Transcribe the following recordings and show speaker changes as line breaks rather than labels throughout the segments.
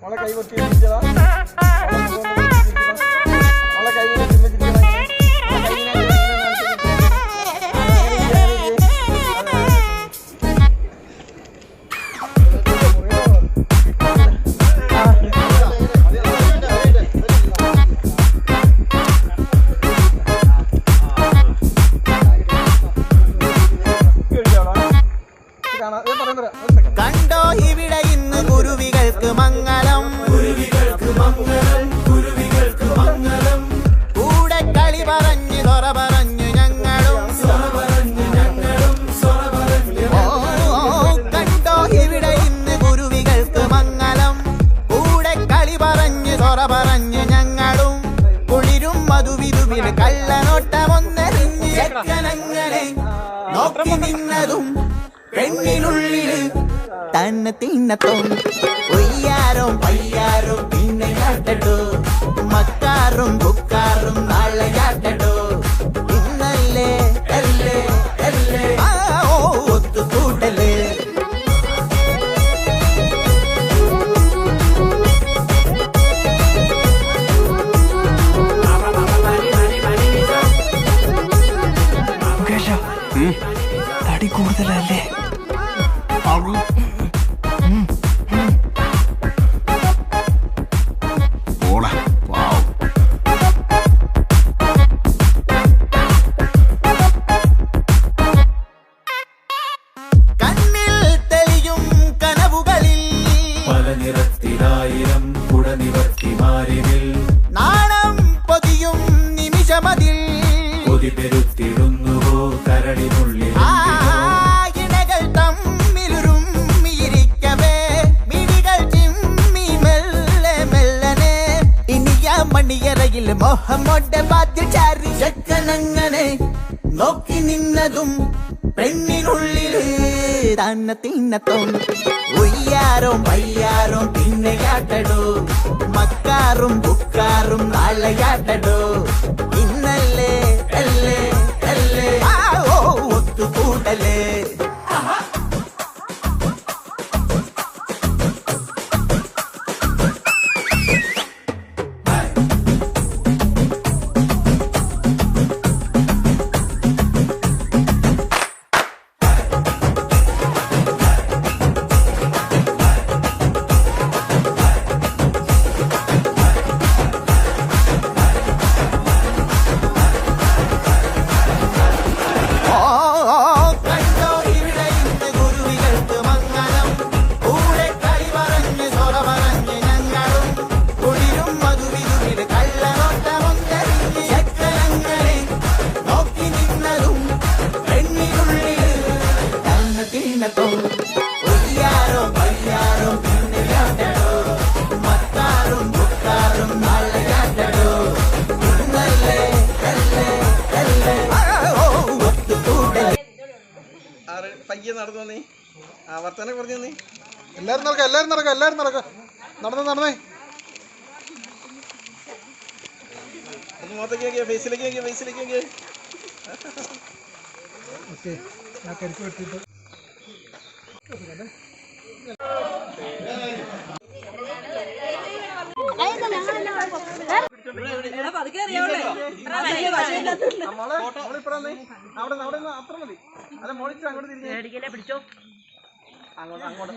മോളെ കൈ കൊത്തി പിടിച്ചതാ മോളെ കൈ
കണ്ടോ ഇവിടെ ഇന്ന് കുരുവികൾക്ക് മംഗളം, കൂടെ കളി പറഞ്ഞു തൊറ പറഞ്ഞു ഞങ്ങളും. കണ്ടോ ഇവിടെ ഇന്ന് കുരുവികൾക്ക് മംഗളം, കൂടെ കളി പറഞ്ഞു തൊറ പറഞ്ഞു ഞങ്ങളും. കുളിരും മധുവിധുവിൽ കള്ളനോട്ടമൊന്നെറിഞ്ഞ് ചെക്കനങ്ങനെ നോക്കി നിന്നതും പെണ്ണിനുള്ളില് തന്നെ തിന്നത്തോം. ഒയ്യാരും പയ്യാരും പിന്നെ കാട്ടട്ടോ, മക്കാറും ബുക്കാറും നാളെ കാട്ടട്ടോ. ഇന്നല്ലേ അല്ലേ അല്ലേ ഒത്തുകൂട്ടല്.
തടി കൂടുതലല്ലേ?
കണ്ണിൽ തെളിയും കനവുകളിൽ
പല നിറത്തിലായിരം കുടനിവർത്തിമാരിൽ
നാണം പൊതിയും നിമിഷമതിൽ
കൊതി പെരുത്തിടുന്നുവോ കരടിനുള്ളിൽ.
ഇണകൾ തമ്മിലുരുമ്മിയിരിക്കവേ മിഴികൾ ചിമ്മി മെല്ലെ മെല്ലനെ. ഇനിയ മണിയറയിൽ മോഹമോടെ വാദ്യചാരി ചെക്കനങ്ങനെ നോക്കി നിന്നതും പെണ്ണിനുള്ളില് തന്നെ തിന്നത്തോം. ഒയ്യാരും പയ്യാരും പിന്നെ കാട്ടടോ, മക്കാറും ബുക്കാറും നാളെ കാട്ടടോ. ഇന്നല്ലേ അല്ലേ അല്ലേ ഒത്തുകൂടലേ.
പയ്യെ നടന്നു വന്നേ, വർത്തമാനം പറഞ്ഞു വന്നേ.
എല്ലാരും നടക്ക നടന്നേ.
മുഖത്തേക്ക് നോക്കിയാ, ഫേസിലേക്ക് നോക്കിയാ. അവിടെ അത്ര മതി. അല്ല മോളിച്ച് അങ്ങോട്ട് തിരിഞ്ഞേ, പിടിച്ചോ അങ്ങോട്ട്.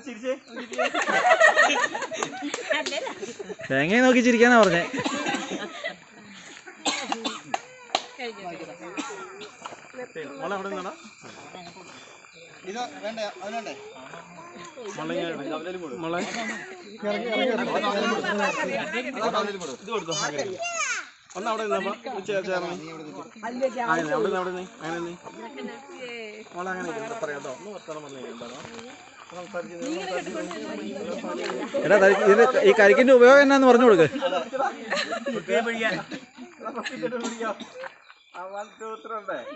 ചിരിച്ചേ.
തേങ്ങ നോക്കി ചിരിക്കാനാ പറഞ്ഞേ.
മോളെ അവിടെ നിന്നാ
ഇത് വേണ്ട അവനുണ്ടേ
മോളെ ഇത് കൊടുത്തോ. ഒന്ന് അവിടെ നിന്നപ്പോ മോളെ അങ്ങനെ പറയാട്ടോ. ഒന്ന് വർത്തമാനം പറഞ്ഞു.
എടാ ഈ കരിക്കിന്റെ ഉപയോഗം എന്നാന്ന് പറഞ്ഞു കൊടുക്ക്.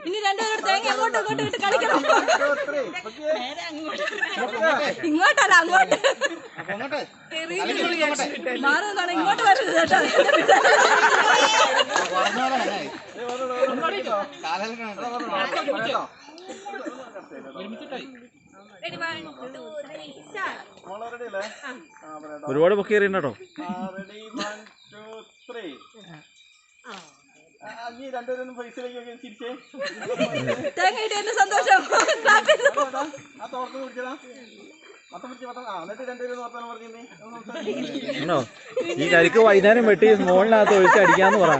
ഇനി രണ്ടുപേരോട് തേങ്ങ അങ്ങോട്ടും ഇങ്ങോട്ടും ഇട്ട് കളിക്കണം. ഇങ്ങോട്ടല്ല അങ്ങോട്ട് മാറുന്നതാണ്. ഇങ്ങോട്ട് വരരുത് കേട്ടോ. Ready, 1, 2, 3, start.
മോളെ റെഡി അല്ലേ ആ പറയാട്ടോ
ഒരുപാട് പൊക്കി എറിയണ്ടോ
റെഡി 1 2 3 നീ രണ്ടുപേരും ഫേസിലേക്ക് ഒക്കെ ചിരിച്ചേ
തേങ്ങ ഇട്ടതിന്റെ സന്തോഷം. Clap ചെയ്ത്.
ആ തോർത്ത് പിടിച്ചതാ വട്ടം പിടിച്ച് വട്ടം ആ എന്നിട്ട് രണ്ടുപേരും വർത്താനം പറഞ്ഞേ
ഉണ്ടോ ഈ കരിക്ക് വൈകുന്നേരം വെട്ടി മോളിനകത്ത് ഒഴിച്ച് അടിക്കാന്ന് പറ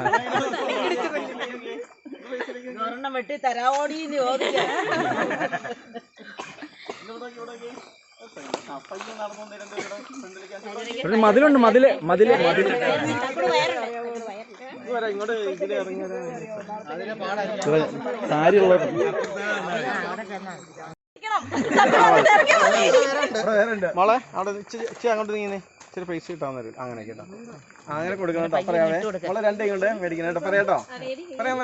ഒരെണ്ണം വെട്ടി തരാവോടീന്ന് ചോദിക്കാം.
പയ്യ നടന്നു രണ്ടുപേരും ഫ്രണ്ടിലേക്ക്
ഒരു മതിലുണ്ട് മതില് മതില് മതില്
ഇതുവരെ ഇങ്ങോട്ട് ഇതിൽ ഇറങ്ങി
സാരി ഉള്ള
മോളെ അവിടെ ഇച്ചിരി അങ്ങോട്ട് നീങ്ങുന്നേ ഇച്ചിരി പൈസ കിട്ടാൻ തരും അങ്ങനെ കേട്ടോ അങ്ങനെ കൊടുക്കണം കേട്ടോ പറയാവേ മോളെ രണ്ടേ കൊണ്ട് മേടിക്കണം കേട്ടോ പറയാട്ടോ പറയാൻ